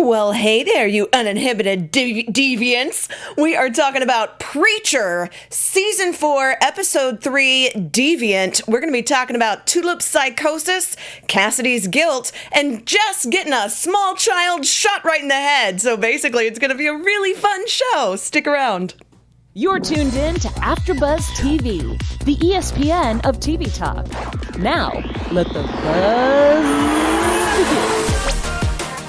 Well, hey there, you uninhibited deviants. We are talking about Preacher, Season 4, Episode 3, Deviant. We're going to be talking about Tulip's psychosis, Cassidy's guilt, and just getting a small child shot right in the head. So basically, it's going to be a really fun show. Stick around. You're tuned in to AfterBuzz TV, the ESPN of TV talk. Now, let the buzz begin.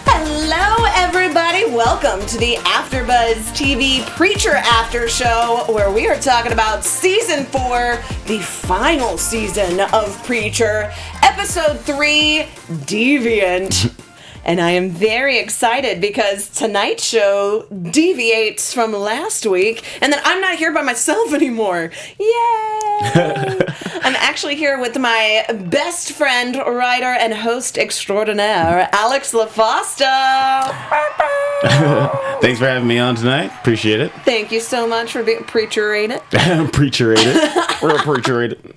Hello, everybody. Welcome to the AfterBuzz TV Preacher After Show, where we are talking about Season 4, the final season of Preacher, Episode 3, Deviant. And I am very excited because tonight's show deviates from last week, and then I'm not here by myself anymore. Yay! I'm actually here with my best friend, writer, and host extraordinaire, Alex LaFosta. Thanks for having me on tonight. Appreciate it. Thank you so much for being preacher-rated. Preacher-rated. We're a preacher-rated.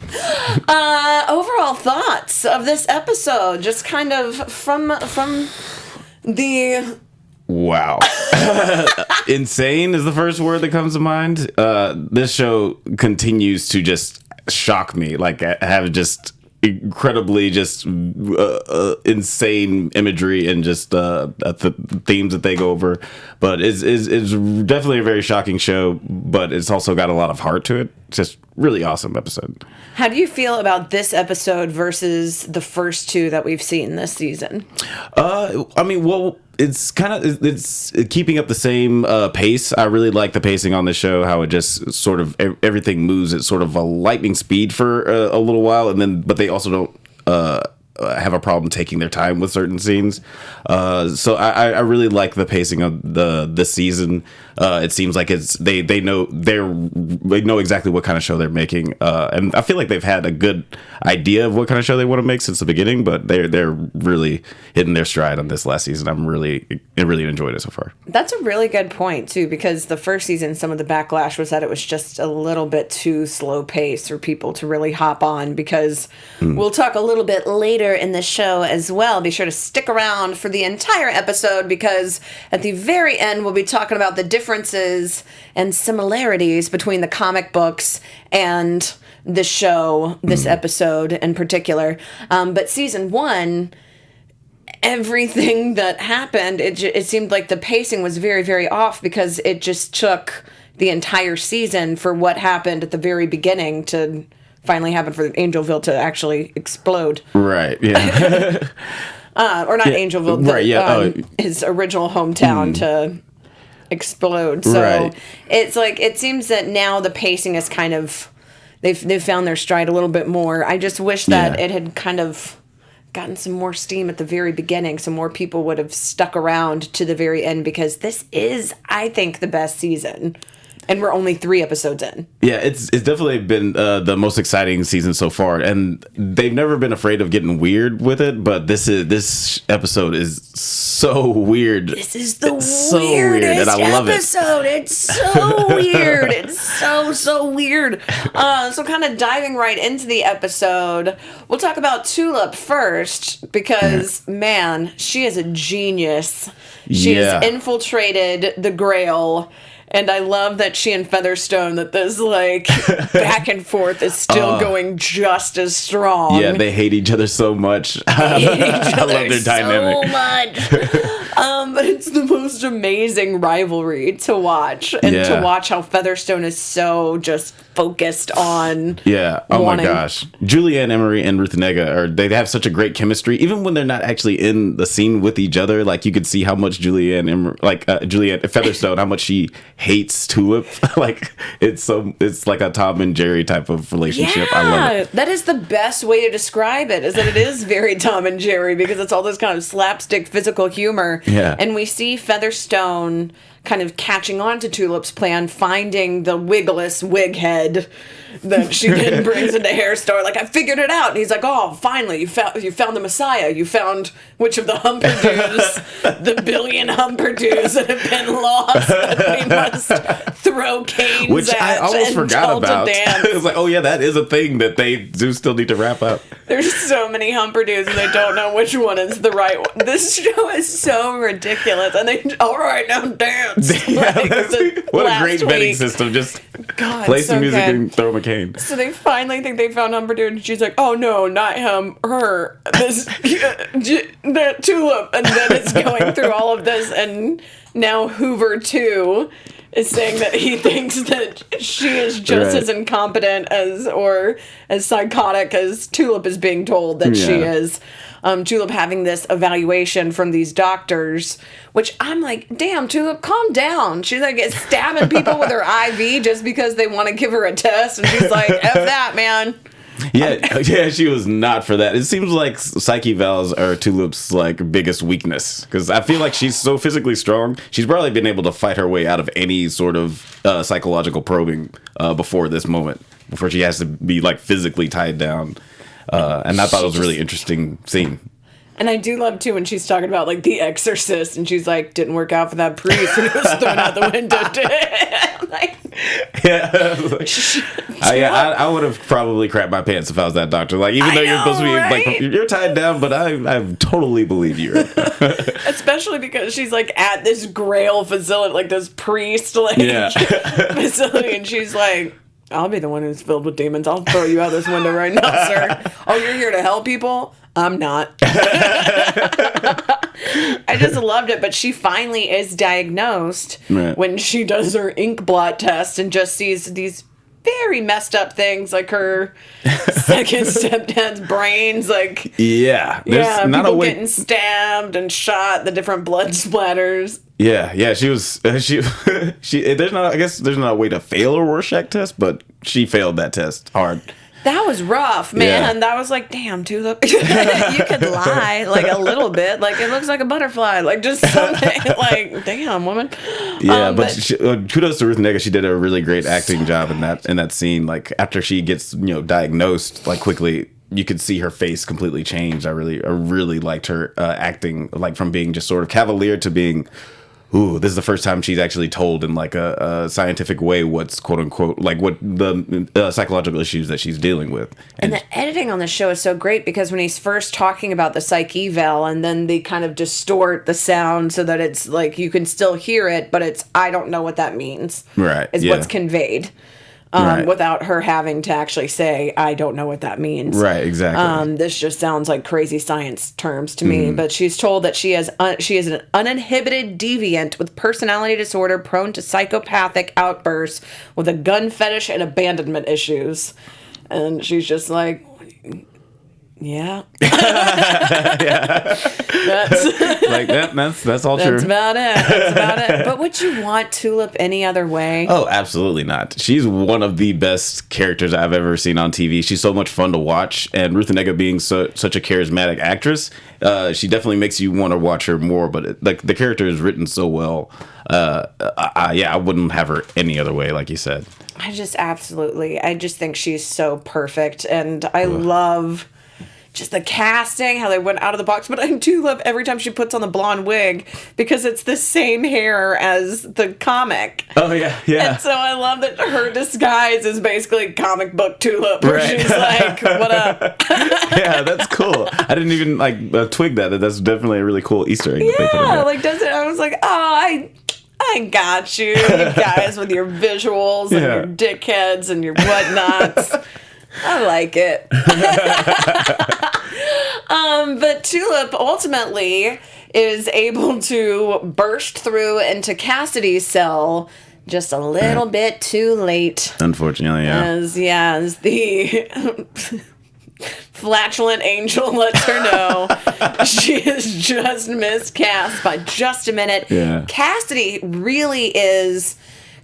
Overall thoughts of this episode, just kind of from the... Wow. Insane is the first word that comes to mind. This show continues to just shock me. Like, I have just incredibly just insane imagery and just the themes that they go over. But it's definitely a very shocking show, but it's also got a lot of heart to it. It's just really awesome episode. How do you feel about this episode versus the first two that we've seen this season? It's it's keeping up the same pace. I really like the pacing on the show, how it just sort of everything moves at sort of a lightning speed for a little while, but they also don't have a problem taking their time with certain scenes. So I really like the pacing of this season. It seems like they know exactly what kind of show they're making, and I feel like they've had a good idea of what kind of show they want to make since the beginning. But they're really hitting their stride on this last season. I really enjoyed it so far. That's a really good point too, because the first season, some of the backlash was that it was just a little bit too slow paced for people to really hop on. Because we'll talk a little bit later in the show as well. Be sure to stick around for the entire episode, because at the very end we'll be talking about the differences and similarities between the comic books and the show, this episode in particular. But season 1, everything that happened, it seemed like the pacing was very, very off, because it just took the entire season for what happened at the very beginning to finally happen for Angelville to actually explode. Right, yeah. Or not Angelville, right, yeah. His original hometown to explode. So right. It's like, it seems that now the pacing is kind of, they've found their stride a little bit more. I just wish that it had kind of gotten some more steam at the very beginning, so more people would have stuck around to the very end, because this is, I think, the best season. And we're only 3 episodes in. Yeah, it's definitely been the most exciting season so far, and they've never been afraid of getting weird with it. But this episode is so weird. This is the weirdest and I love episode. It's so weird. It's so weird. So kind of diving right into the episode, we'll talk about Tulip first, because man, she is a genius. She's infiltrated the Grail. And I love that she and Featherstone, that this, like, back and forth is still going just as strong. Yeah, they hate each other so much. I love their dynamic. So much. But it's the most amazing rivalry to watch. And to watch how Featherstone is so just focused on my gosh. Julianne Emery and Ruth Negga, they have such a great chemistry. Even when they're not actually in the scene with each other, like, you could see how much Julianne Featherstone, how much she hates Tulip. Like, it's like a Tom and Jerry type of relationship. I love it. That is the best way to describe it, is that it is very Tom and Jerry, because it's all this kind of slapstick physical humor. Yeah. And we see Featherstone kind of catching on to Tulip's plan, finding the wigless wig head that she then brings into Hair Store. Like, I figured it out. And he's like, oh, finally, you found the Messiah. You found which of the Humperdews, the billion Humperdews that have been lost that we must throw canes Which at I almost and forgot tell about. to dance. It's like, oh yeah, that is a thing that they do still need to wrap up. There's so many Humperdews and they don't know which one is the right one. This show is so ridiculous. And they, all right, now dance. What a great betting system. Just play some music and throw them a cane. So they finally think they found Humperdew, and she's like, oh no, not him, her, this, the Tulip. And then it's going through all of this, and now Hoover 2 is saying that he thinks that she is just as incompetent or as psychotic as Tulip is being told that she is. Tulip having this evaluation from these doctors, which I'm like, damn, Tulip, calm down. She's like stabbing people with her IV just because they want to give her a test, and she's like, F that, man. Yeah, she was not for that. It seems like psyche evals are Tulip's like biggest weakness, because I feel like she's so physically strong. She's probably been able to fight her way out of any sort of psychological probing before this moment, before she has to be like physically tied down. And I thought it was a really interesting scene. And I do love, too, when she's talking about, like, The Exorcist, and she's like, didn't work out for that priest, and he was thrown out the window. I would have probably crapped my pants if I was that doctor. Like, even though you're supposed to be, like, you're tied down, but I totally believe you. Especially because she's, like, at this Grail facility, like, this priest, like, facility, and she's like, I'll be the one who's filled with demons. I'll throw you out this window right now, sir. Oh, you're here to help people? I'm not. I just loved it, but she finally is diagnosed when she does her ink blot test and just sees these very messed up things, like her second stepdad's brains, like there's not people a way getting stabbed and shot, the different blood splatters. She was she there's not a way to fail a Rorschach test, but she failed that test hard. That was rough, man. That was like, damn, Tulip. You could lie, like, a little bit. Like, it looks like a butterfly. Like, just something. Like, damn, woman. Yeah, but kudos to Ruth Negga. She did a really great acting job in that scene. Like, after she gets, diagnosed, like, quickly, you could see her face completely change. I really liked her acting, like, from being just sort of cavalier to being... Ooh, this is the first time she's actually told in like a scientific way what's quote unquote like what the psychological issues that she's dealing with. And the editing on the show is so great because when he's first talking about the psych eval and then they kind of distort the sound so that it's like you can still hear it, but it's I don't know what that means. Right. Is what's conveyed. Without her having to actually say, I don't know what that means. Right, exactly. This just sounds like crazy science terms to me. But she's told that she is an uninhibited deviant with personality disorder prone to psychopathic outbursts with a gun fetish and abandonment issues. And she's just like... Yeah. That's like that's all true. That's about it. But would you want Tulip any other way? Oh, absolutely not. She's one of the best characters I've ever seen on TV. She's so much fun to watch, and Ruth Negga being such a charismatic actress, she definitely makes you want to watch her more. But the character is written so well. I wouldn't have her any other way, like you said. I just think she's so perfect, and I love just the casting, how they went out of the box. But I do love every time she puts on the blonde wig because it's the same hair as the comic. Oh, yeah. And so I love that her disguise is basically comic book Tulip, where she's like, what up? Yeah, that's cool. I didn't even twig that. That's definitely a really cool Easter egg. Yeah, I was like, oh, I got you guys with your visuals and your dickheads and your whatnots. I like it. But Tulip ultimately is able to burst through into Cassidy's cell just a little bit too late. Unfortunately, As the flatulent angel lets her know she is just miscast by just a minute. Yeah. Cassidy really is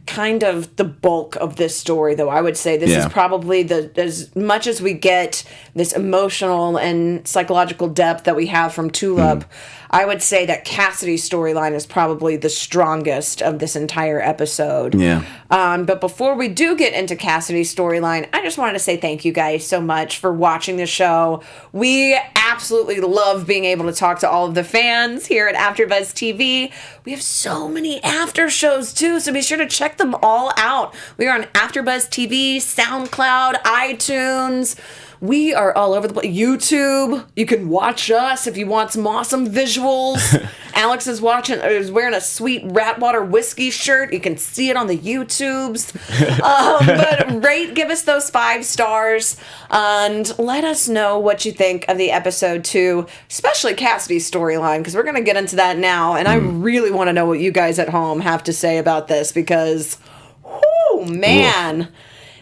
kind of the bulk of this story, though. I would say this is probably as much as we get this emotional and psychological depth that we have from Tulip. I would say that Cassidy's storyline is probably the strongest of this entire episode. Yeah. But before we do get into Cassidy's storyline, I just wanted to say thank you guys so much for watching the show. We absolutely love being able to talk to all of the fans here at AfterBuzz TV. We have so many after shows too, so be sure to check them all out. We are on AfterBuzz TV, SoundCloud, iTunes. We are all over the place. YouTube. You can watch us if you want some awesome visuals. Alex is wearing a sweet Ratwater whiskey shirt. You can see it on the YouTubes. But give us those 5 stars, and let us know what you think of the episode 2, especially Cassidy's storyline, because we're going to get into that now, and I really want to know what you guys at home have to say about this, because, whoo, man. Oof.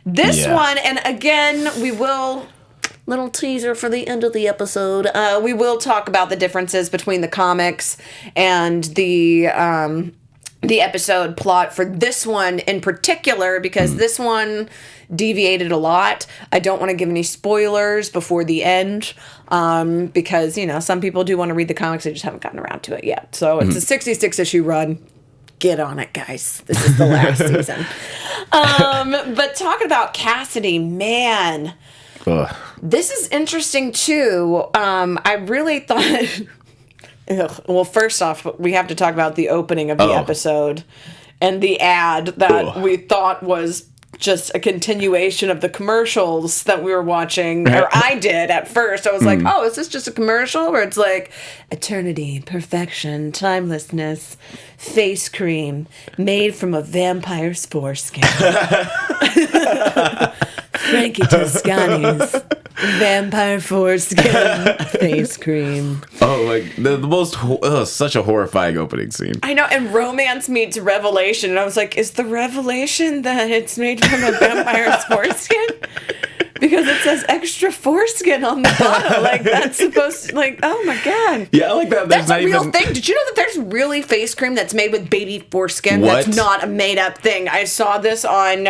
This one, and again, we will... Little teaser for the end of the episode. We will talk about the differences between the comics and the episode plot for this one in particular, because this one deviated a lot. I don't want to give any spoilers before the end, because, some people do want to read the comics, they just haven't gotten around to it yet. So it's a 66 issue run. Get on it, guys. This is the last season. But talking about Cassidy, man... Ugh. This is interesting, too. I really thought... Well, first off, we have to talk about the opening of the episode and the ad that we thought was just a continuation of the commercials that we were watching, or I did at first. I was like, oh, is this just a commercial where it's like, eternity, perfection, timelessness, face cream, made from a vampire's foreskin. Frankie Toscani's vampire foreskin face cream. Oh, like the most such a horrifying opening scene. I know, and romance meets revelation, and I was like, is the revelation that it's made from a vampire's foreskin? Because it says extra foreskin on the bottom. Like, that's supposed to, like, oh my God. Yeah, I like that. That's a real thing. Did you know that there's really face cream that's made with baby foreskin? What? That's not a made up thing. I saw this on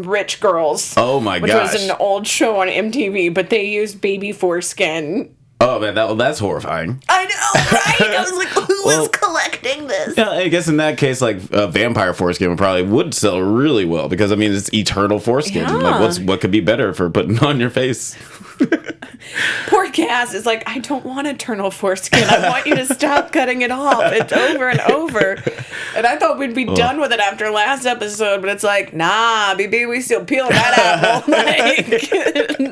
Rich Girls. Oh my gosh. Which was an old show on MTV, but they used baby foreskin. Oh man, that's horrifying. I know, right? I was like, who is collecting this? Yeah, I guess in that case, like vampire foreskin would sell really well, because I mean it's eternal foreskin. Yeah. Like what could be better for putting on your face? Poor Cass is like, I don't want eternal foreskin. I want you to stop cutting it off. It's over and over. And I thought we'd be done with it after last episode, but it's like, nah, BB, we still peel that apple. Like,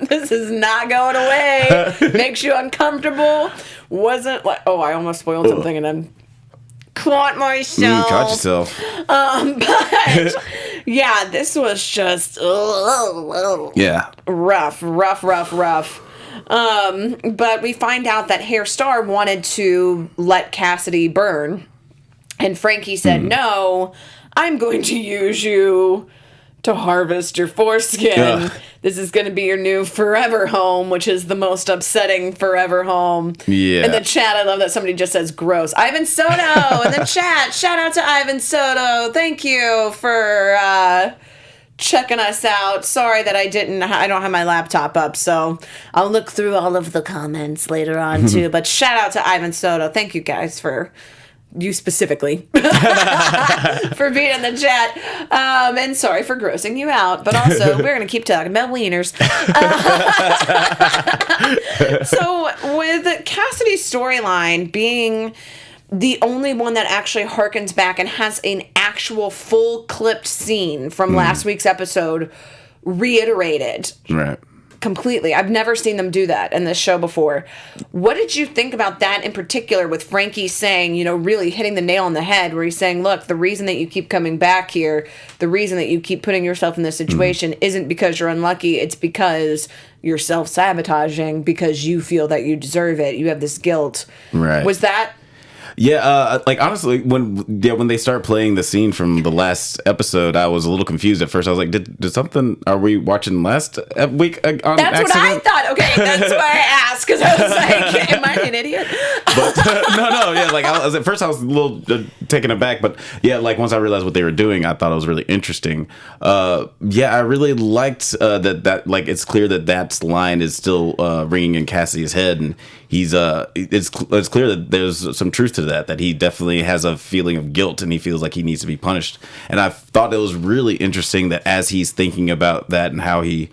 this is not going away. Makes you uncomfortable. Wasn't like, oh, I almost spoiled something and then caught myself. Caught yourself. But yeah, this was just rough. But we find out that Hair Star wanted to let Cassidy burn, and Frankie said, no, I'm going to use you to harvest your foreskin. Ugh. This is going to be your new forever home, which is the most upsetting forever home. Yeah. In the chat, I love that somebody just says gross. Ivan Soto in the chat. Shout out to Ivan Soto. Thank you for checking us out. Sorry that I don't have my laptop up, so I'll look through all of the comments later on too. But shout out to Ivan Soto. Thank you guys for... you specifically for being in the chat, and sorry for grossing you out, but also we're gonna keep talking about wieners. So with Cassidy's storyline being the only one that actually harkens back and has an actual full clipped scene from last week's episode reiterated, right, completely. I've never seen them do that in this show before. What did you think about that in particular, with Frankie saying, really hitting the nail on the head, where he's saying, look, the reason that you keep coming back here, the reason that you keep putting yourself in this situation isn't because you're unlucky, it's because you're self-sabotaging, because you feel that you deserve it. You have this guilt. Right. Was that... Yeah, honestly, when they start playing the scene from the last episode, I was a little confused at first. I was like, did something? Are we watching last week on That's accident? what I thought. Okay, that's why I asked, because I was like, am I an idiot? But no, yeah. Like at first, I was a little taken aback. But yeah, like once I realized what they were doing, I thought it was really interesting. Yeah, I really liked that like it's clear that line is still ringing in Cassidy's head, and he's it's clear that there's some truth to that he definitely has a feeling of guilt, and he feels like he needs to be punished. And I thought it was really interesting that as he's thinking about that and how he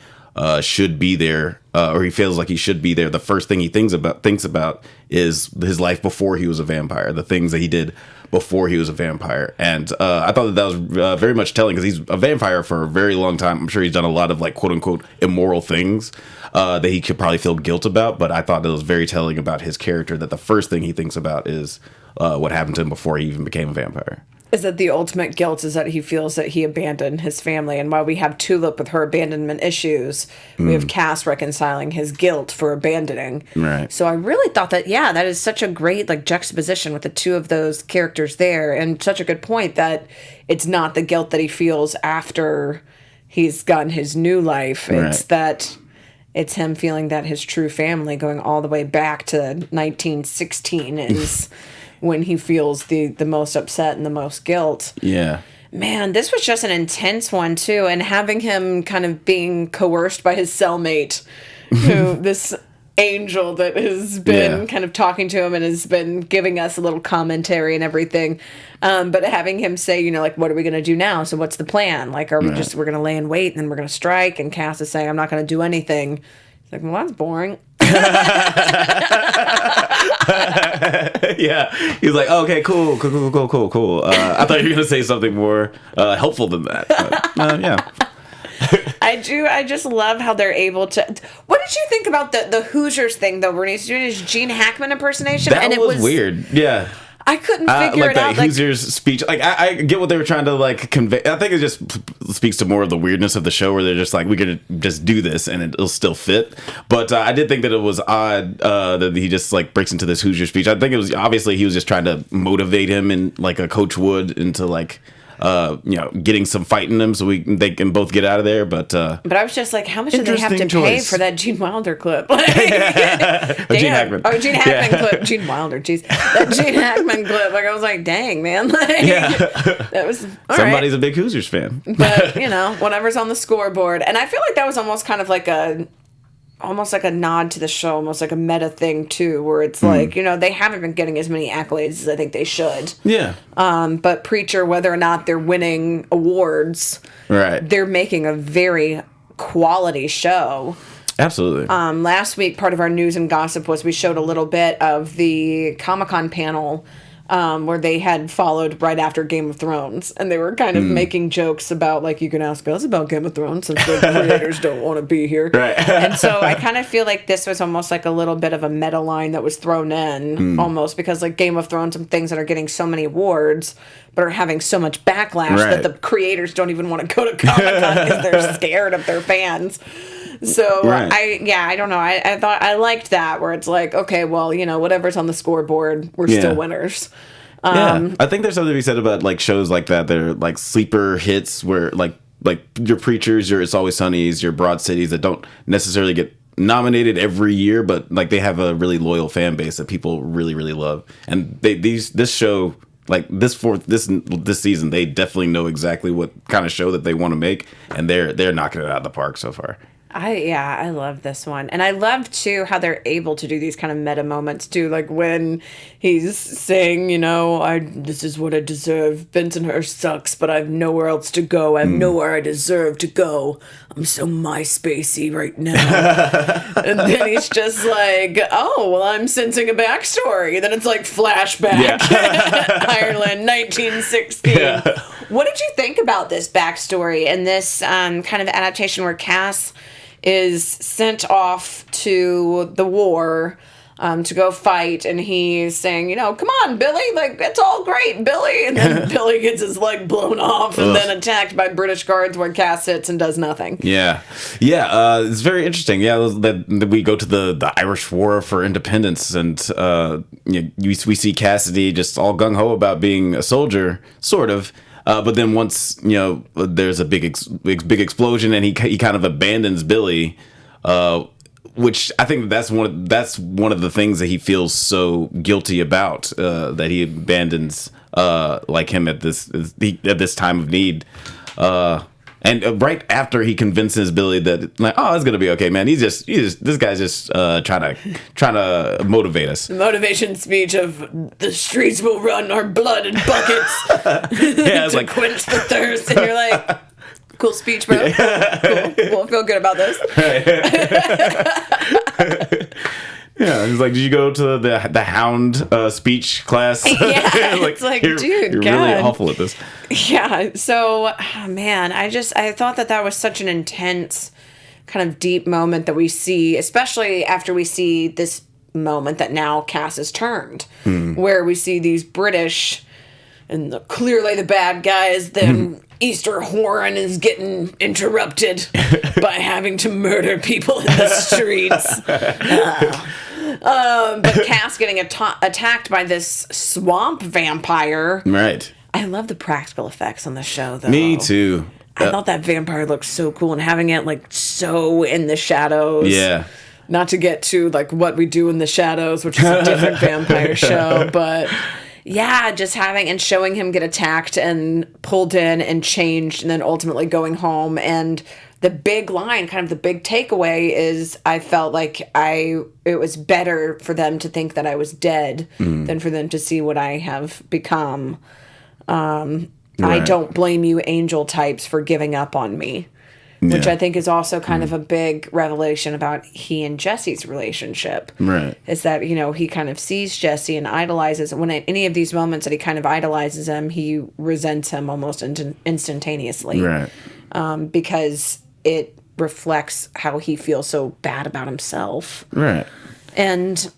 should be there, or he feels like he should be there, the first thing he thinks about is his life before he was a vampire, the things that he did before he was a vampire. And I thought that was very much telling, because he's a vampire for a very long time. I'm sure he's done a lot of like quote unquote immoral things that he could probably feel guilt about, but I thought it was very telling about his character that the first thing he thinks about is what happened to him before he even became a vampire. Is that the ultimate guilt is that he feels that he abandoned his family. And while we have Tulip with her abandonment issues, we have Cass reconciling his guilt for abandoning. Right. So I really thought that, yeah, that is such a great like juxtaposition with the two of those characters there. And such a good point that it's not the guilt that he feels after he's gotten his new life. It's that it's him feeling that his true family, going all the way back to 1916, is... when he feels the most upset and the most guilt. Yeah. Man, this was just an intense one, too. And having him kind of being coerced by his cellmate, who this angel that has been kind of talking to him and has been giving us a little commentary and everything. But having him say, you know, like, what are we going to do now? So what's the plan? Like, are we we're going to lay in wait and then we're going to strike? And Cass is saying, I'm not going to do anything. He's like, well, that's boring. Yeah, he was like, oh, okay, cool. I thought you were gonna say something more helpful than that. But, yeah. I just love how they're able to. What did you think about the Hoosiers thing though, where he's doing his Gene Hackman impersonation? That and was weird. Yeah. I couldn't figure like it out. Like Hoosiers speech. Like I get what they were trying to like convey. I think it just speaks to more of the weirdness of the show, where they're just like, we're gonna just do this and it'll still fit. But I did think that it was odd that he just like breaks into this Hoosier speech. I think it was obviously he was just trying to motivate him, and like a coach would, into like getting some fight in them so they can both get out of there. But I was just like, how much do they have to pay for that Gene Wilder clip? Like, Gene Hackman. Oh, Gene Hackman clip. Gene Wilder, jeez. That Gene Hackman clip. Like, I was like, dang, man. Like, that was somebody's a big Hoosiers fan. But, whatever's on the scoreboard. And I feel like that was almost kind of like a nod to the show, almost like a meta thing too, where it's like, they haven't been getting as many accolades as I think they should. Yeah. But Preacher, whether or not they're winning awards, they're making a very quality show. Absolutely. Last week, part of our news and gossip was we showed a little bit of the Comic-Con panel where they had followed right after Game of Thrones, and they were kind of making jokes about, like, you can ask us about Game of Thrones since the creators don't want to be here. Right. And so I kind of feel like this was almost like a little bit of a meta line that was thrown in, almost, because like Game of Thrones and things that are getting so many awards but are having so much backlash that the creators don't even want to go to Comic-Con because they're scared of their fans. So I don't know. I thought I liked that, where it's like, okay, well, whatever's on the scoreboard, we're still winners. I think there's something to be said about like shows like that. They're like sleeper hits, where like your Preachers, your It's Always Sunnies, your Broad Cities, that don't necessarily get nominated every year, but like they have a really loyal fan base that people really, really love. And this show, like this season, they definitely know exactly what kind of show that they want to make, and they're knocking it out of the park so far. I love this one. And I love, too, how they're able to do these kind of meta moments, too. Like when he's saying, this is what I deserve. Bensonhurst sucks, but I have nowhere else to go. I have nowhere I deserve to go. I'm so MySpacey right now. And then he's just like, oh, well, I'm sensing a backstory. Then it's like flashback. Ireland, 1916. Yeah. What did you think about this backstory and this kind of adaptation where Cass is sent off to the war to go fight, and he's saying, come on, Billy, like, it's all great, Billy. And then Billy gets his leg blown off and then attacked by British guards where Cass sits and does nothing. Yeah. It's very interesting. Yeah, that we go to the Irish War for Independence, and we see Cassidy just all gung-ho about being a soldier, sort of. But then once, there's a big explosion, and he kind of abandons Billy, which I think that's one of the things that he feels so guilty about, that he abandons like him at this time of need. And right after he convinces Billy that, like, oh, it's gonna be okay, man. This guy's just trying to motivate us. The motivation speech of the streets will run our blood in buckets it's to like quench the thirst, and you're like, cool speech, bro. Cool. We'll feel good about this. Yeah, he's like, did you go to the Hound speech class? Yeah, it's like, dude, you're God. really awful at this. Yeah, so, man, I thought that was such an intense, kind of deep moment that we see, especially after we see this moment that now Cass is turned, where we see these British, and clearly the bad guys, then Easter Horn is getting interrupted by having to murder people in the streets. But Cass getting attacked by this swamp vampire. Right. I love the practical effects on the show, though. Me too. I thought that vampire looked so cool, and having it like so in the shadows. Yeah. Not to get to like What We Do in the Shadows, which is a different vampire show, but yeah, just having and showing him get attacked and pulled in and changed, and then ultimately going home. And the big line, kind of the big takeaway, is I felt like it was better for them to think that I was dead than for them to see what I have become. Right. I don't blame you, angel types, for giving up on me. Which I think is also kind of a big revelation about he and Jesse's relationship. Right. Is that, he kind of sees Jesse and idolizes. When at any of these moments that he kind of idolizes him, he resents him almost instantaneously. Right. Because it reflects how he feels so bad about himself. Right. And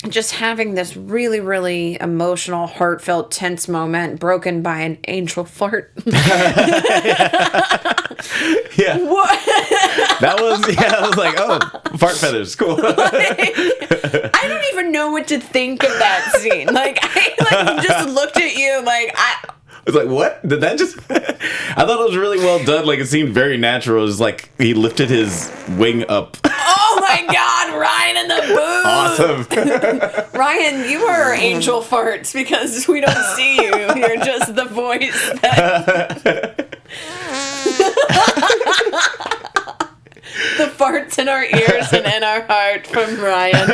just having this really, really emotional, heartfelt, tense moment broken by an angel fart. Yeah. What? I was like, oh, fart feathers, cool. I don't even know what to think of that scene. Like, I just looked at you like, I was like, what? Did that just... I thought it was really well done. Like, it seemed very natural. It was like he lifted his wing up. Oh my God, Ryan in the booth. Awesome. Ryan, you are angel farts because we don't see you. You're just the voice that... The farts in our ears and in our heart from Ryan.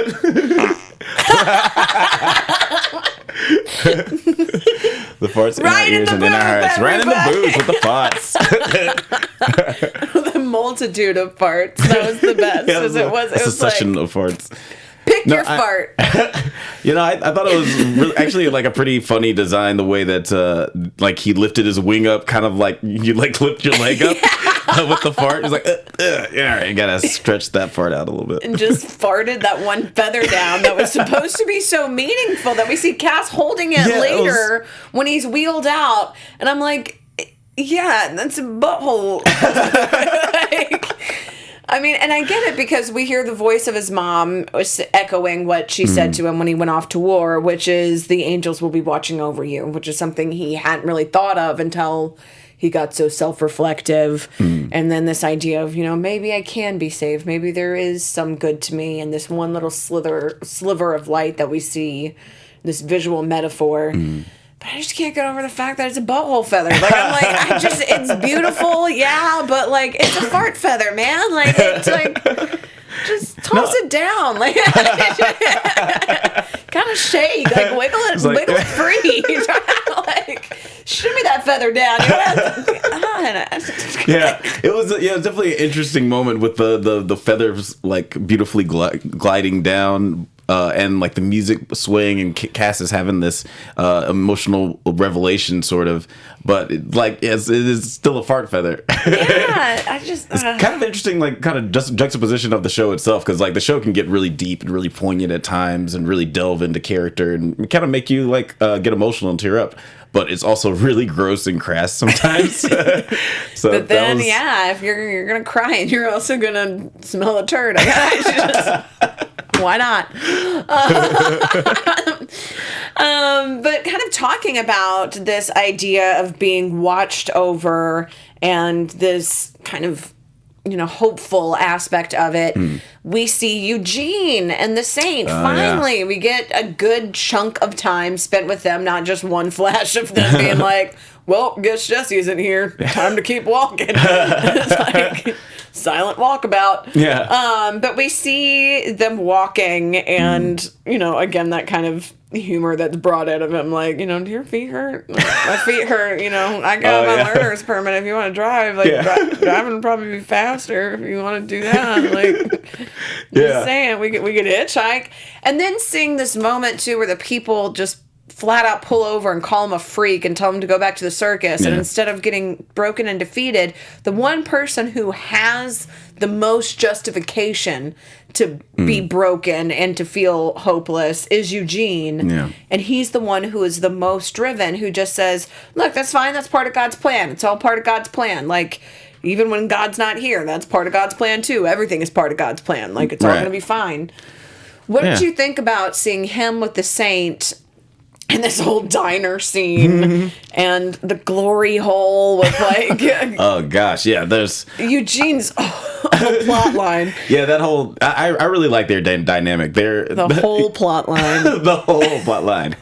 The farts in our ears and in our hearts. Ryan in the booth with the farts. The multitude of farts. That was the best. Yeah, it was a succession of farts. Pick your fart. I thought it was really, actually like a pretty funny design, the way that like he lifted his wing up, kind of like you like lift your leg up with the fart. He's like, yeah, you gotta stretch that fart out a little bit. And just farted that one feather down that was supposed to be so meaningful that we see Cass holding it later when he's wheeled out. And I'm like, yeah, that's a butthole. I mean, and I get it because we hear the voice of his mom echoing what she said to him when he went off to war, which is the angels will be watching over you, which is something he hadn't really thought of until he got so self-reflective. And then this idea of, maybe I can be saved. Maybe there is some good to me. And this one little sliver of light that we see, this visual metaphor. But I just can't get over the fact that it's a butthole feather. Like, I'm like, it's beautiful, yeah, but, like, it's a fart feather, man. Like, it's like, just toss it down. Like, kind of shake. Like, wiggle it free. Like, shoot me that feather down. Yeah, it was definitely an interesting moment with the feathers, like, beautifully gliding down. And like the music swing, and Cass is having this emotional revelation, sort of, but it is still a fart feather. Yeah, it's kind of interesting, like kind of just juxtaposition of the show itself, because like the show can get really deep and really poignant at times, and really delve into character and kind of make you like get emotional and tear up. But it's also really gross and crass sometimes. So, but then, if you're gonna cry and you're also gonna smell a turd, why not? But kind of talking about this idea of being watched over and this kind of, hopeful aspect of it, we see Eugene and the Saint. Finally, we get a good chunk of time spent with them, not just one flash of them being like, well, guess Jesse isn't here. Time to keep walking. It's like silent walkabout. Yeah. But we see them walking and, again, that kind of humor that's brought out of him, like, do your feet hurt? My feet hurt, I got my learner's permit. If you want to drive, driving would probably be faster if you want to do that. Like, just saying, we could hitchhike. And then seeing this moment, too, where the people just flat out pull over and call him a freak and tell him to go back to the circus. And instead of getting broken and defeated, the one person who has the most justification to be broken and to feel hopeless is Eugene. Yeah. And he's the one who is the most driven, who just says, look, that's fine. That's part of God's plan. It's all part of God's plan. Like, even when God's not here, that's part of God's plan too. Everything is part of God's plan. Like, it's all going to be fine. What did you think about seeing him with the Saint and this whole diner scene and the glory hole with like oh gosh, yeah, there's Eugene's whole plot line. Yeah, that whole I really like their dynamic. The whole plot line. The whole plot line.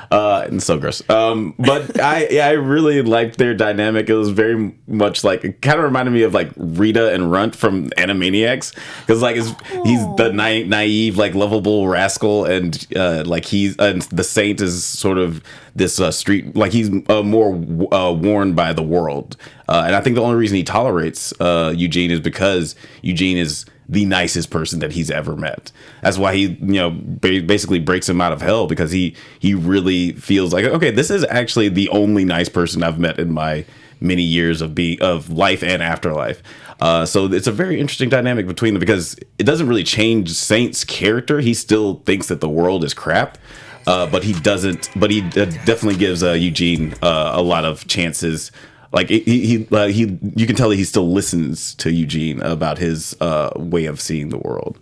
And so gross. But I really liked their dynamic. It was very much like, it kind of reminded me of like Rita and Runt from Animaniacs, because like he's the naive, like lovable rascal, and like and the Saint is sort of this street, like he's more warned by the world, and I think the only reason he tolerates Eugene is because Eugene is the nicest person that he's ever met. That's why he, basically breaks him out of hell, because he really feels like, okay, this is actually the only nice person I've met in my many years of life and afterlife. So it's a very interesting dynamic between them, because it doesn't really change Saint's character. He still thinks that the world is crap. But he doesn't. But he definitely gives Eugene a lot of chances. Like you can tell that he still listens to Eugene about his way of seeing the world.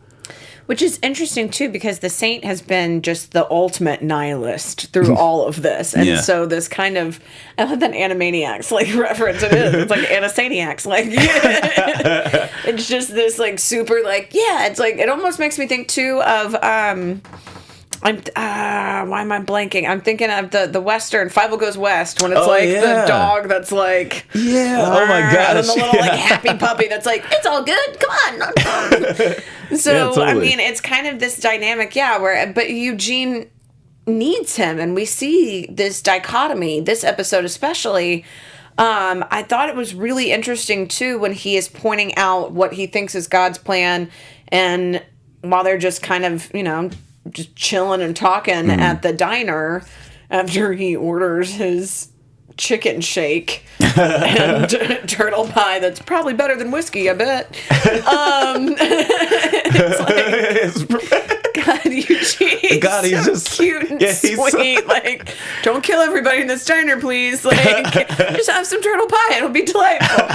Which is interesting, too, because the Saint has been just the ultimate nihilist through all of this. And so this kind of, I love that Animaniacs, like, reference it is. It's like Anisaniacs. Like, it's just this, like, super, like, it's like, it almost makes me think, too, of, why am I blanking? I'm thinking of the Western, Fievel Goes West, when it's the dog that's like, oh my gosh, and then the little like happy puppy that's like, it's all good, come on. So totally. I mean, it's kind of this dynamic, but Eugene needs him, and we see this dichotomy, this episode especially. I thought it was really interesting too when he is pointing out what he thinks is God's plan, and while they're just kind of, just chilling and talking at the diner after he orders his chicken shake and turtle pie that's probably better than whiskey, I bet. It's like, God, Eugene, he's just cute and sweet. Like, don't kill everybody in this diner, please. Like, just have some turtle pie. It'll be delightful.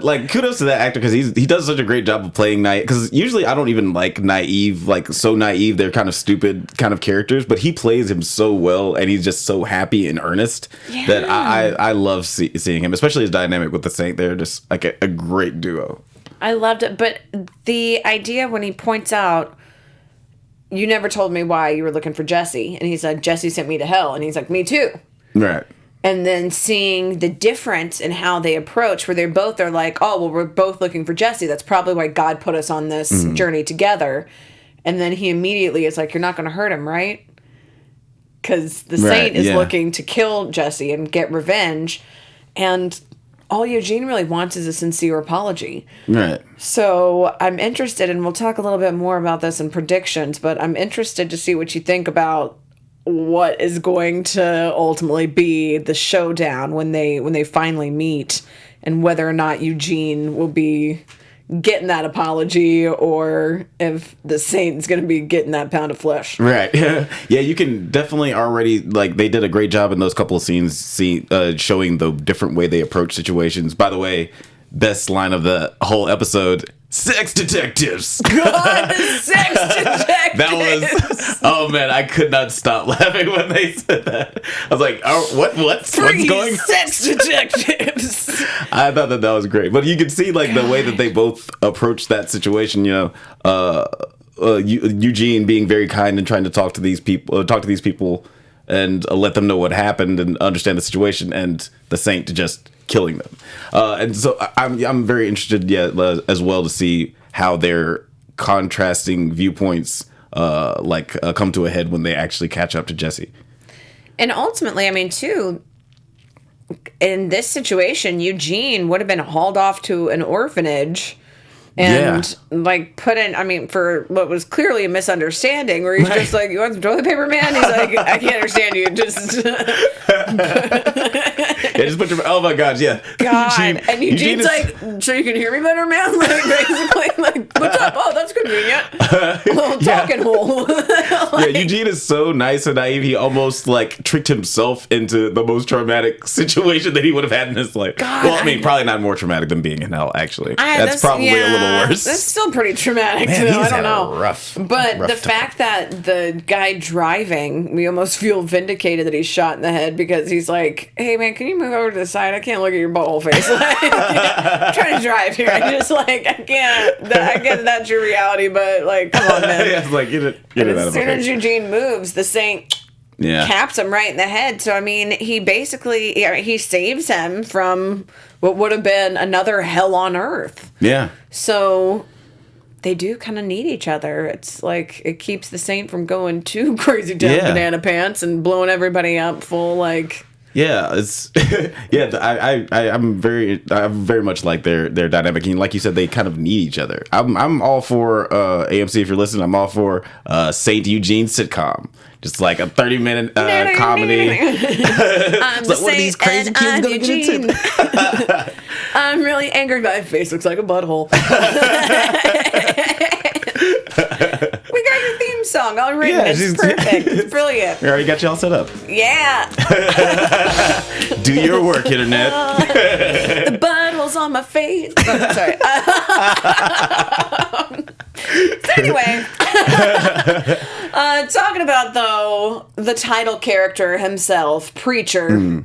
Like, kudos to that actor, because he does such a great job of playing naive. Because usually I don't even like naive, like so naive, they're kind of stupid kind of characters. But he plays him so well, and he's just so happy and earnest that I love seeing him, especially his dynamic with the Saint. They're just like a great duo. I loved it, but the idea when he points out, you never told me why you were looking for Jesse, and he's like, Jesse sent me to hell, and he's like, me too. Right. And then seeing the difference in how they approach, where they're like, oh, well, we're both looking for Jesse. That's probably why God put us on this journey together. And then he immediately is like, you're not going to hurt him, right? Because the Saint is looking to kill Jesse and get revenge. And all Eugene really wants is a sincere apology. Right. So I'm interested, and we'll talk a little bit more about this in predictions, but I'm interested to see what you think about what is going to ultimately be the showdown when they finally meet, and whether or not Eugene will be getting that apology, or if the Saint's going to be getting that pound of flesh. Right. Yeah, you can definitely already, like, they did a great job in those couple of scenes showing the different way they approach situations. By the way, best line of the whole episode, Sex detectives. God, the sex detectives. That was, oh man, I could not stop laughing when they said that. I was like, oh, what's going on? Sex detectives. I thought that was great. But you could see like the way that they both approached that situation, Eugene being very kind and trying to talk to these people and let them know what happened and understand the situation, and the Saint just killing them. And so I'm very interested as well to see how their contrasting viewpoints come to a head when they actually catch up to Jesse. And ultimately, I mean, too, in this situation, Eugene would have been hauled off to an orphanage and put in, I mean, for what was clearly a misunderstanding, where he's just like, you want some toilet paper, man? He's like, I can't understand you. Just put your, oh my gosh, yeah. God. And Eugene's like, so you can hear me better, man? Like, basically, like, what's up? Oh, that's convenient. A little talking hole. Eugene is so nice and naive. He almost like tricked himself into the most traumatic situation that he would have had in his life. God, well, I mean, probably not more traumatic than being in hell, actually. That's probably a little worse. That's still pretty traumatic, Man, though. I don't know. Rough Fact that the guy driving, we almost feel vindicated that he's shot in the head, because he's like, hey, man, can you move over to the side? I can't look at your butthole face. I'm trying to drive here. I just, like, I can't. I get that's your reality, but, like, come on, man. Yeah, it's like, get it out of my face. As soon as Eugene moves, the Saint caps him right in the head. So, I mean, he basically, he saves him from what would have been another hell on earth. Yeah. So they do kind of need each other. It's like it keeps the Saint from going too crazy down banana pants and blowing everybody up full, like. Yeah, it's I'm very much like their dynamic, and like you said, they kind of need each other. I'm all for AMC, if you're listening. I'm all for Saint Eugene sitcom, just like a 30-minute comedy. I'm like, what are these crazy kids gonna get into? I'm really angry. My face looks like a butthole. We got your theme song already. It's perfect. It's brilliant. We already got you all set up. Yeah. Do your work, internet. The butthole's on my face. Oh, sorry. So anyway, talking about, though, the title character himself, Preacher.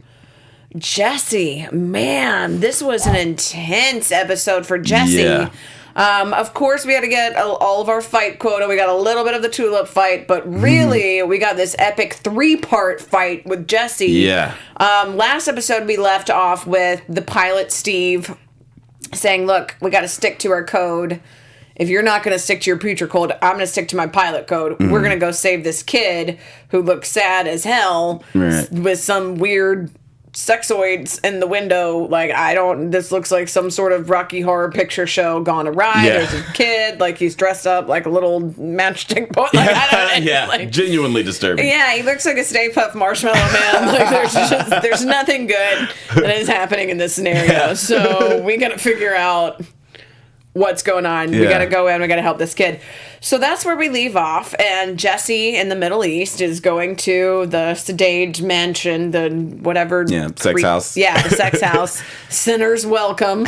Jesse, man, this was an intense episode for Jesse. Yeah. Of course, we had to get all of our fight quota. We got a little bit of the Tulip fight, but really, we got this epic 3-part fight with Jesse. Yeah. Last episode, we left off with the pilot, Steve, saying, look, we got to stick to our code. If you're not going to stick to your preacher code, I'm going to stick to my pilot code. We're going to go save this kid who looks sad as hell with some weird sexoids in the window. Like, this looks like some sort of Rocky Horror Picture Show gone awry. Yeah. There's a kid, like, he's dressed up like a little matchstick boy. Like, I don't know. Yeah, like, genuinely disturbing. Yeah, he looks like a Stay Puft Marshmallow Man. Like, there's nothing good that is happening in this scenario. So we got to figure out what's going on. We got to go in. We got to help this kid. So that's where we leave off. And Jesse in the Middle East is going to the Sedage mansion, the whatever. Yeah, sex house. Yeah, the sex house. Sinners welcome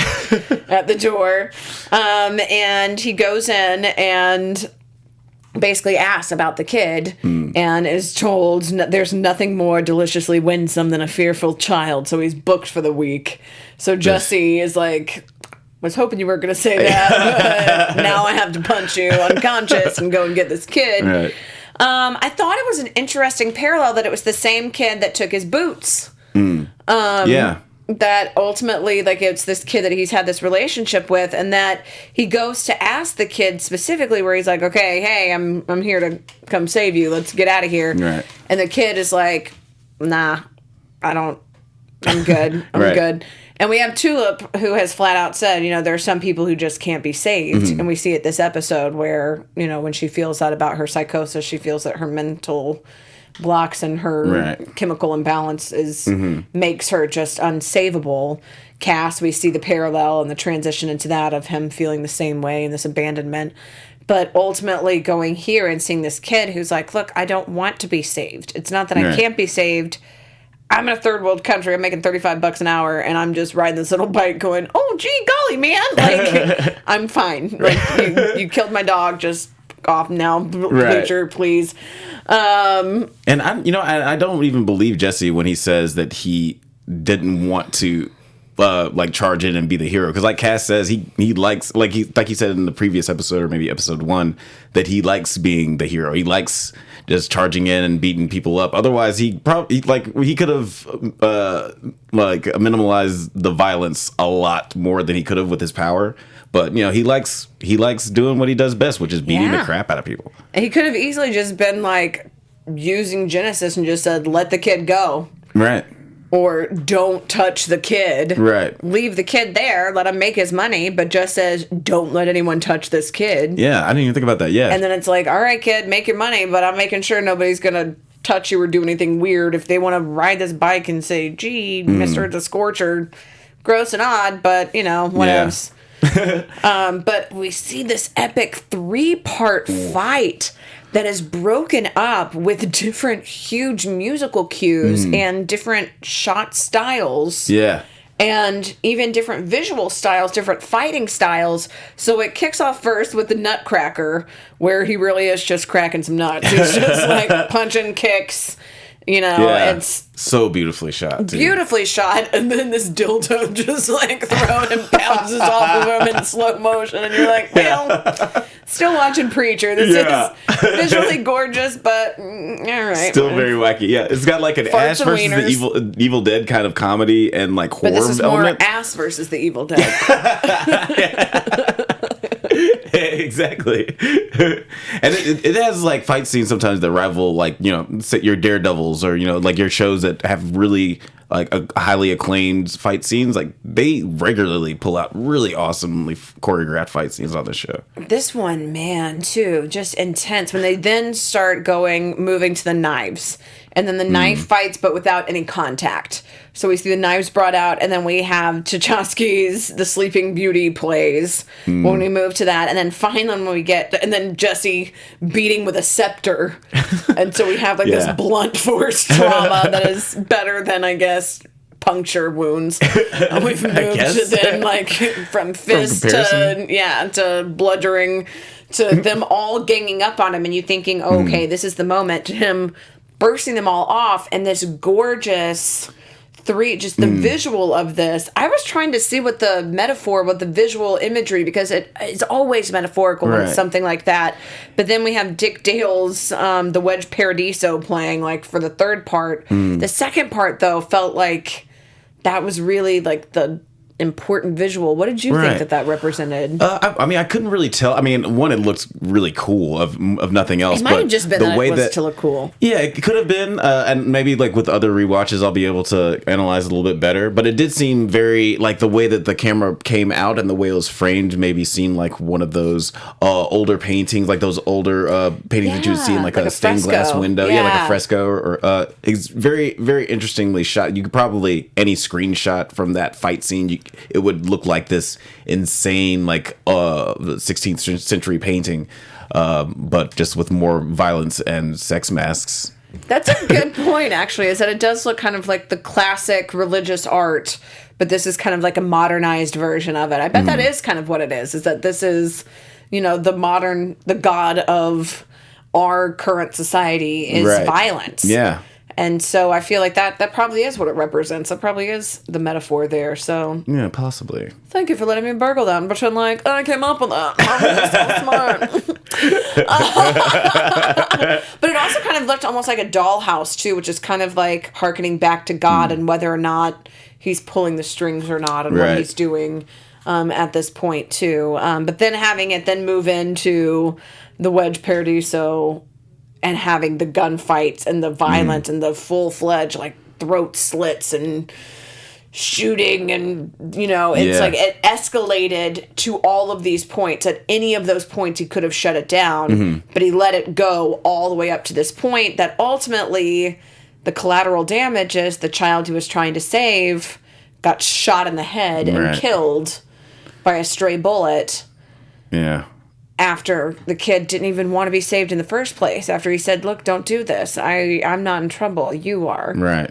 at the door. And he goes in and basically asks about the kid and is told there's nothing more deliciously winsome than a fearful child. So he's booked for the week. So Jesse is like, was hoping you weren't going to say that, but now I have to punch you unconscious and go and get this kid. Right. I thought it was an interesting parallel that it was the same kid that took his boots. Yeah. That ultimately, like, it's this kid that he's had this relationship with, and that he goes to ask the kid specifically where he's like, okay, hey, I'm here to come save you. Let's get out of here. Right. And the kid is like, nah, I'm good. I'm good. And we have Tulip, who has flat out said, there are some people who just can't be saved. And we see it this episode where, when she feels that about her psychosis, she feels that her mental blocks and her chemical imbalance makes her just unsavable. Cass, we see the parallel and the transition into that of him feeling the same way and this abandonment. But ultimately going here and seeing this kid who's like, look, I don't want to be saved. It's not that I can't be saved. I'm in a third world country. I'm making $35 an hour, and I'm just riding this little bike, going, "Oh, gee, golly, man! Like, I'm fine. Like, you killed my dog. Just off now, Bleacher, please." And I don't even believe Jesse when he says that he didn't want to like charge in and be the hero, because like Cass says, he likes, like he said in the previous episode, or maybe episode 1, that he likes being the hero. He likes just charging in and beating people up. Otherwise, he could have like minimalized the violence a lot more than he could have with his power. But he likes doing what he does best, which is beating the crap out of people. And he could have easily just been like using Genesis and just said, "Let the kid go," right? Or "Don't touch the kid," right? Leave the kid there, let him make his money, but just says, "Don't let anyone touch this kid." Yeah, I didn't even think about that. Yeah, and then it's like, "All right, kid, make your money, but I'm making sure nobody's gonna touch you or do anything weird. If they want to ride this bike and say, 'Gee, Mr. the Scorcher, gross and odd,' but whatevs." But we see this epic 3-part fight that is broken up with different huge musical cues and different shot styles. Yeah. And even different visual styles, different fighting styles. So it kicks off first with the Nutcracker, where he really is just cracking some nuts. He's just like punching kicks. It's so beautifully shot, too. Beautifully shot, and then this dildo just like thrown and bounces off of him in slow motion, and you're like, well, still watching Preacher. This is visually gorgeous, but all right. Still very wacky. Yeah, it's got like an Farts Ash versus the Evil Dead kind of comedy and like horror element. But this is element. more Ass versus the Evil Dead. Exactly. And it has like fight scenes sometimes that rival like your Daredevils or like your shows that have really like a highly acclaimed fight scenes. Like they regularly pull out really awesomely choreographed fight scenes on this show. This one, man, too, just intense when they then start moving to the knives. And then the knife fights, but without any contact. So we see the knives brought out, and then we have Tchaikovsky's The Sleeping Beauty plays when we move to that. And then finally when we and then Jesse beating with a scepter. And so we have like this blunt force trauma that is better than, I guess, puncture wounds. We've moved to then like from fist to bludgeoning to them all ganging up on him, and you thinking, okay, this is the moment to him bursting them all off, and this gorgeous the visual of this. I was trying to see what the visual imagery, because it's always metaphorical when it's something like that. But then we have Dick Dale's The Wedge Paradiso playing like for the third part. The second part, though, felt like that was really like the important visual. What did you think that represented? I mean, I couldn't really tell. I mean, one, it looks really cool of nothing else. It might have just been the way that to look cool. Yeah, it could have been, and maybe like with other rewatches, I'll be able to analyze it a little bit better. But it did seem very like the way that the camera came out and the way it was framed maybe seemed like one of those older paintings, like those older paintings that you would see in like a stained glass window. Yeah, like a fresco. Or it's very, very interestingly shot. You could probably any screenshot from that fight scene, it would look like this insane, like 16th century painting, but just with more violence and sex masks. That's a good point, actually, is that it does look kind of like the classic religious art, but this is kind of like a modernized version of it. I bet that is kind of what it is that this is, the god of our current society is violence. Yeah. And so I feel like that probably is what it represents. That probably is the metaphor there. So yeah, possibly. Thank you for letting me burgle that and pretend like I came up with that. I'm so smart. But it also kind of looked almost like a dollhouse too, which is kind of like hearkening back to God and whether or not he's pulling the strings or not, and what he's doing at this point too. But then having it then move into the Wedge Paradiso. And having the gunfights and the violence and the full-fledged, like, throat slits and shooting and, it's like it escalated to all of these points. At any of those points, he could have shut it down, but he let it go all the way up to this point that ultimately the collateral damage is the child he was trying to save got shot in the head and killed by a stray bullet. Yeah. After the kid didn't even want to be saved in the first place. After he said, look, don't do this. I'm not in trouble. You are. Right.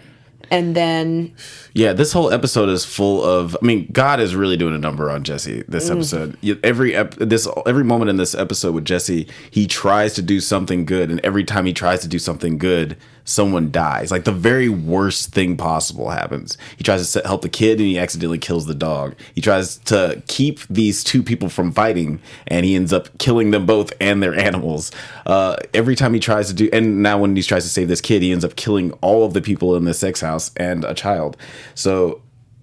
And then... Yeah, this whole episode is full of... I mean, God is really doing a number on Jesse this episode. Every moment in this episode with Jesse, he tries to do something good, and every time he tries to do something good, someone dies. Like, the very worst thing possible happens. He tries to help the kid, and he accidentally kills the dog. He tries to keep these two people from fighting, and he ends up killing them both and their animals. Every time he tries to do... And now when he tries to save this kid, he ends up killing all of the people in the sex house and a child. So,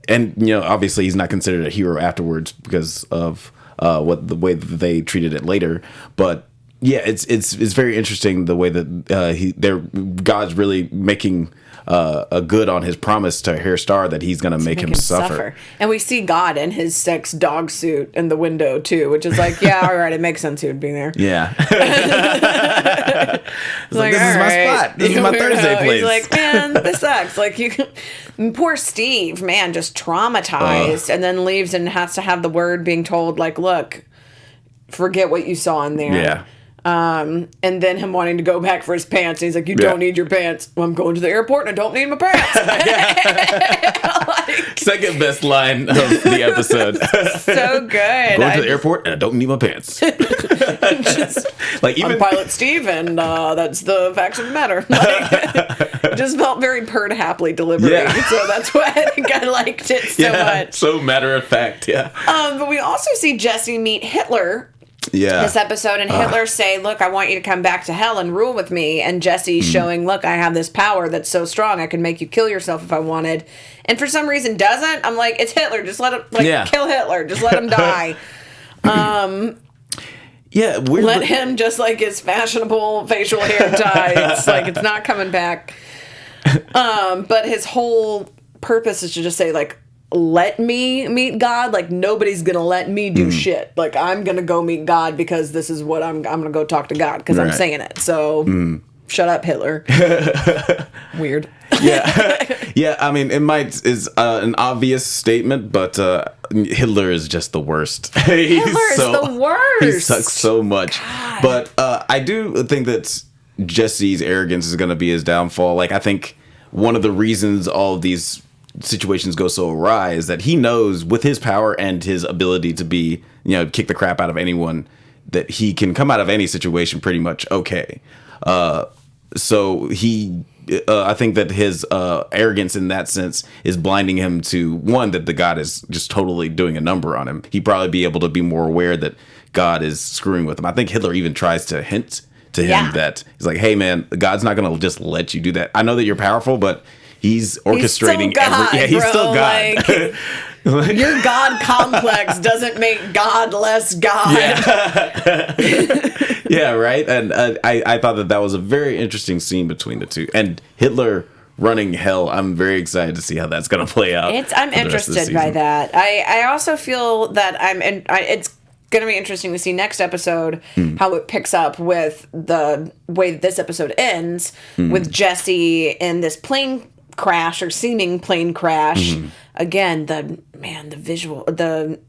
and you know, obviously he's not considered a hero afterwards because of the way that they treated it later. But yeah, it's very interesting the way that God's really making a good on his promise to Hair Star that he's going to make him suffer. And we see God in his sex dog suit in the window too, which is like, yeah, all right, it makes sense he would be there. Yeah. It's like, this is my spot. This is my Thursday place. He's like, man, this sucks. Like, poor Steve, man, just traumatized, and then leaves and has to have the word being told, like, look, forget what you saw in there. Yeah. And then him wanting to go back for his pants. And he's like, you don't need your pants. Well, I'm going to the airport and I don't need my pants. Like, second best line of the episode. So good. Going to the airport and I don't need my pants. Like, even I'm Pilot Steve, and that's the facts of the matter. Like, it just felt very purred happily delivery. Yeah. So that's why I think I liked it so much. So matter of fact, yeah. But we also see Jesse meet Hitler this episode, and Hitler say, look, I want you to come back to hell and rule with me, and Jesse's showing, look, I have this power that's so strong I can make you kill yourself if I wanted, and for some reason doesn't. I'm like, it's Hitler, just let him kill Hitler, just let him die. Let him just like his fashionable facial hair dye. It's like, it's not coming back. But his whole purpose is to just say, like, let me meet God. Like, nobody's gonna let me do shit. Like, I'm gonna go meet God because this is what I'm gonna go talk to God because I'm saying it. So shut up, Hitler. Weird. Yeah. I mean, is an obvious statement, but Hitler is just the worst. Hitler is the worst. He sucks so much. God. But I do think that Jesse's arrogance is gonna be his downfall. Like, I think one of the reasons all of these situations go so awry is that he knows with his power and his ability to be, kick the crap out of anyone, that he can come out of any situation pretty much okay. So I think that his arrogance in that sense is blinding him to, one, that the God is just totally doing a number on him. He'd probably be able to be more aware that God is screwing with him. I think Hitler even tries to hint to him that he's like, hey man, God's not going to just let you do that. I know that you're powerful, but he's orchestrating he's still God. Like, your God complex doesn't make God less God. Yeah, right. And I thought that was a very interesting scene between the two. And Hitler running hell, I'm very excited to see how that's going to play out. I'm interested by that. I also feel that it's going to be interesting to see next episode how it picks up with the way that this episode ends with Jesse in this plane crash or seeming plane crash. Again, the visual, the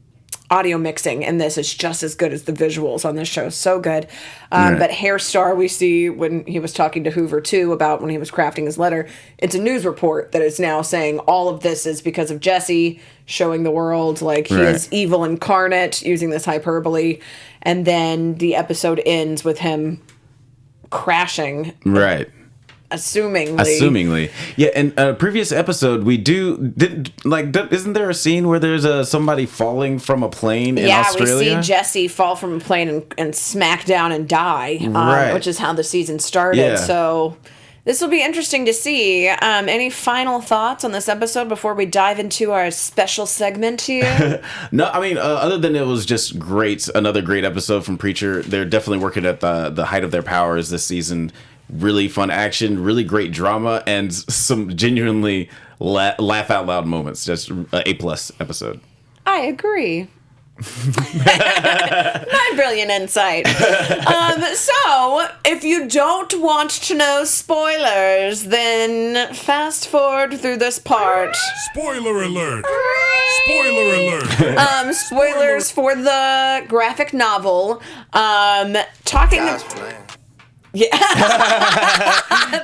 audio mixing in this is just as good as the visuals on this show. So good. But Hair Star, we see when he was talking to Hoover too about when he was crafting his letter, it's a news report that is now saying all of this is because of Jesse, showing the world like he is evil incarnate, using this hyperbole. And then the episode ends with him crashing. Right. Assumingly. Yeah, in a previous episode, isn't there a scene where there's somebody falling from a plane in Australia? Yeah, we see Jesse fall from a plane and smack down and die, which is how the season started. Yeah. So this will be interesting to see. Any final thoughts on this episode before we dive into our special segment here? No, I mean, other than it was just great, another great episode from Preacher. They're definitely working at the height of their powers this season. Really fun action, really great drama, and some genuinely laugh out loud moments. Just an A+ episode. I agree. My brilliant insight. So, if you don't want to know spoilers, then fast forward through this part. Spoiler alert! Spoiler alert! Spoilers for the graphic novel. Talking. Yeah.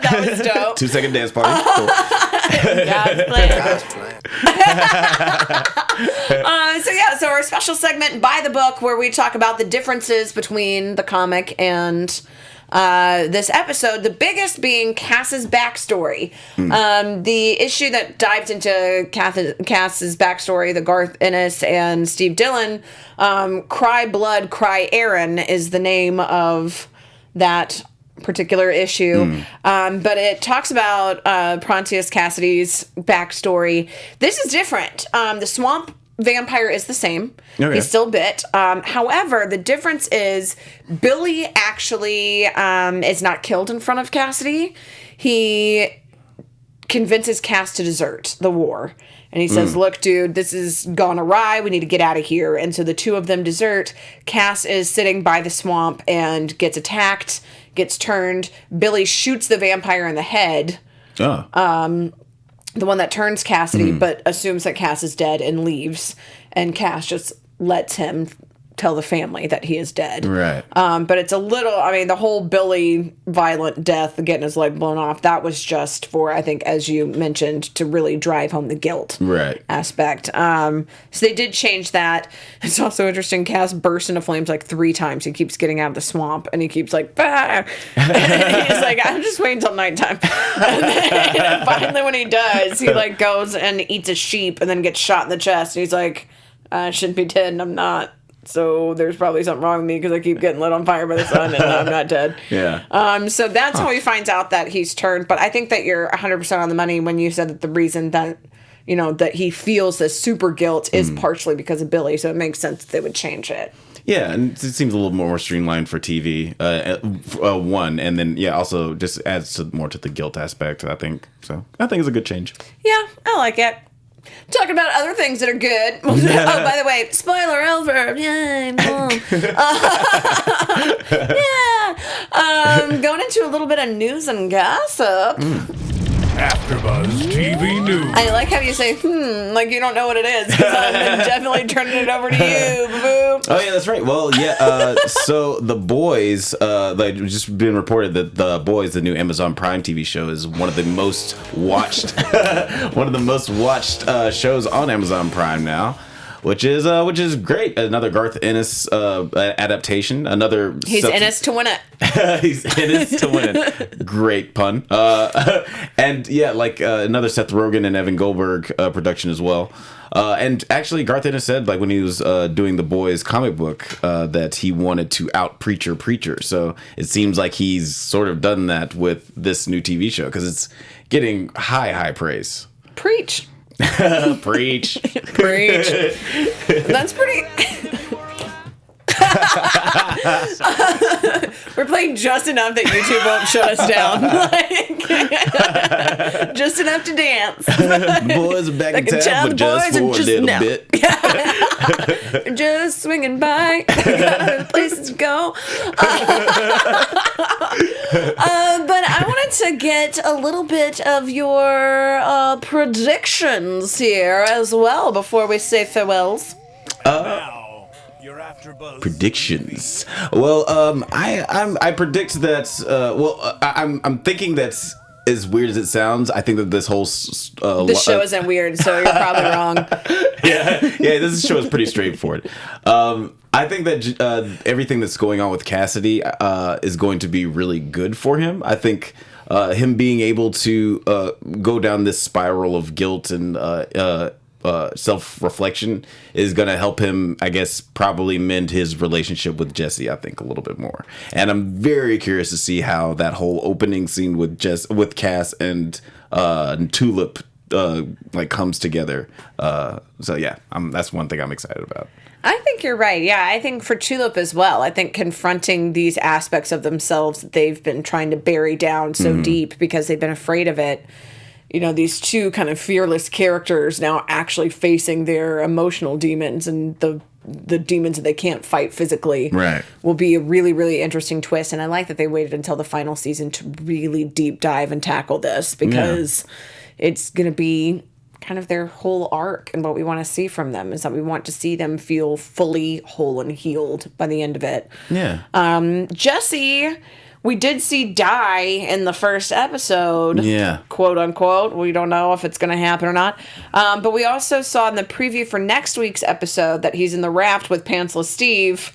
That was dope. 2-second dance party. Cool. God's plan. So our special segment, By the Book, where we talk about the differences between the comic and this episode, the biggest being Cass's backstory. The issue that dives into Cass's backstory, the Garth, Ennis, and Steve Dillon, Cry Blood, Cry Aaron is the name of that particular issue. But it talks about Pontius Cassidy's backstory. This is different. The swamp vampire is the same. Okay. He's still bit. However, the difference is Billy actually is not killed in front of Cassidy. He convinces Cass to desert the war. And he says, look, dude, this has gone awry. We need to get out of here. And so the two of them desert. Cass is sitting by the swamp and gets attacked, gets turned. Billy shoots the vampire in the head. Oh. The one that turns Cassidy, but assumes that Cass is dead and leaves. And Cass just lets him tell the family that he is dead. Right. But it's a little, the whole Billy violent death, getting his leg blown off, that was just for, I think, as you mentioned, to really drive home the guilt aspect. So they did change that. It's also interesting, Cass bursts into flames like 3 times. He keeps getting out of the swamp, and he keeps like, bah! And he's like, I'm just waiting until nighttime. And then finally when he does, he like goes and eats a sheep and then gets shot in the chest. And he's like, I shouldn't be dead, and I'm not. So there's probably something wrong with me because I keep getting lit on fire by the sun and I'm not dead. Yeah. So that's how he finds out that he's turned. But I think that you're 100% on the money when you said that the reason that, that he feels this super guilt is partially because of Billy. So it makes sense that they would change it. Yeah, and it seems a little more streamlined for TV. One, and then also just adds more to the guilt aspect. I think so. I think it's a good change. Yeah, I like it. Talking about other things that are good. Oh, by the way, spoiler over. Yay, yeah. Going into a little bit of news and gossip. AfterBuzz TV News. I like how you say, like you don't know what it is, because I'm definitely turning it over to you, boo. Oh, yeah, that's right. Well, yeah, so The Boys, like just been reported that The Boys, the new Amazon Prime TV show, is one of the most watched, shows on Amazon Prime now. Which is great. Another Garth Ennis adaptation. He's Ennis to win it. He's Ennis to win it. Great pun. And yeah, like another Seth Rogen and Evan Goldberg production as well. And actually, Garth Ennis said, like when he was doing The Boys comic book, that he wanted to out Preacher. So it seems like he's sort of done that with this new TV show because it's getting high praise. Preach. Preach. That's pretty. We're playing just enough that YouTube won't shut us down. Just enough to dance. Boys are back in town, but just for a little bit. Just swinging by. Got places to go. But I wanted to get a little bit of your predictions here as well before we say farewells. Your AfterBuzz predictions. Well, I predict that. I'm thinking that's as weird as it sounds. I think that this whole this show isn't weird, so you're probably wrong. yeah. This show is pretty straightforward. I think that everything that's going on with Cassidy is going to be really good for him. I think him being able to go down this spiral of guilt and self-reflection is going to help him, I guess, probably mend his relationship with Jesse, I think, a little bit more. And I'm very curious to see how that whole opening scene with Cass and Tulip comes together. So yeah, that's one thing I'm excited about. I think you're right. Yeah, I think for Tulip as well. I think confronting these aspects of themselves that they've been trying to bury down so deep because they've been afraid of it. These two kind of fearless characters now actually facing their emotional demons and the demons that they can't fight physically will be a really, really interesting twist. And I like that they waited until the final season to really deep dive and tackle this because it's going to be kind of their whole arc, and what we want to see from them is that we want to see them feel fully whole and healed by the end of it. Yeah. Jesse we did see die in the first episode. Yeah. Quote unquote. We don't know if it's going to happen or not. But we also saw in the preview for next week's episode that he's in the raft with Pantsless Steve.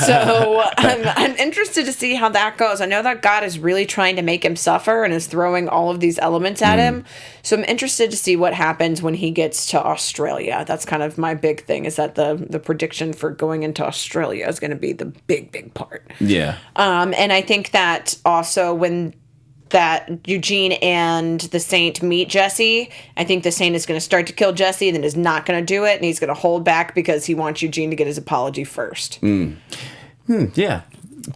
So I'm interested to see how that goes. I know that God is really trying to make him suffer and is throwing all of these elements at him. So I'm interested to see what happens when he gets to Australia. That's kind of my big thing, is that the prediction for going into Australia is going to be the big part. Yeah. And I think that also when that Eugene and the Saint meet Jesse, I think the Saint is going to start to kill Jesse and then is not going to do it, and he's going to hold back because he wants Eugene to get his apology first. Yeah.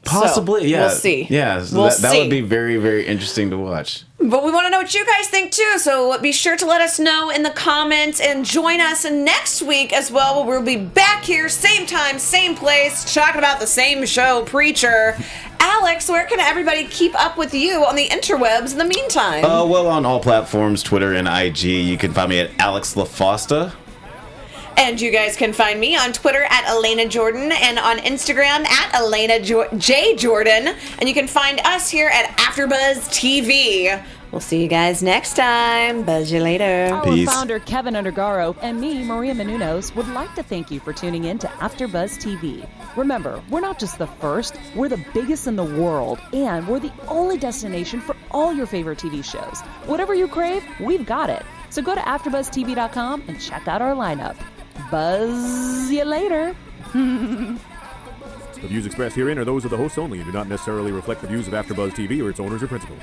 Possibly, So, yeah. we'll see. Yeah, so We'll that see. would be very, very interesting to watch. But we want to know what you guys think too, so be sure to let us know in the comments and join us next week as well, where we'll be back here, same time, same place, talking about the same show, Preacher. Alex, where can everybody keep up with you on the interwebs in the meantime? Well, on all platforms, Twitter and IG, you can find me at Alex LaFosta. And you guys can find me on Twitter at Alana Jordan and on Instagram at Alana J. Jordan. And you can find us here at AfterBuzz TV. We'll see you guys next time. Buzz you later. Our Peace. founder, Kevin Undergaro, and me, Maria Menounos, would like to thank you for tuning in to AfterBuzz TV. Remember, we're not just the first, we're the biggest in the world, and we're the only destination for all your favorite TV shows. Whatever you crave, we've got it. So go to AfterBuzzTV.com and check out our lineup. Buzz you later. The views expressed herein are those of the hosts only and do not necessarily reflect the views of AfterBuzz TV or its owners or principals.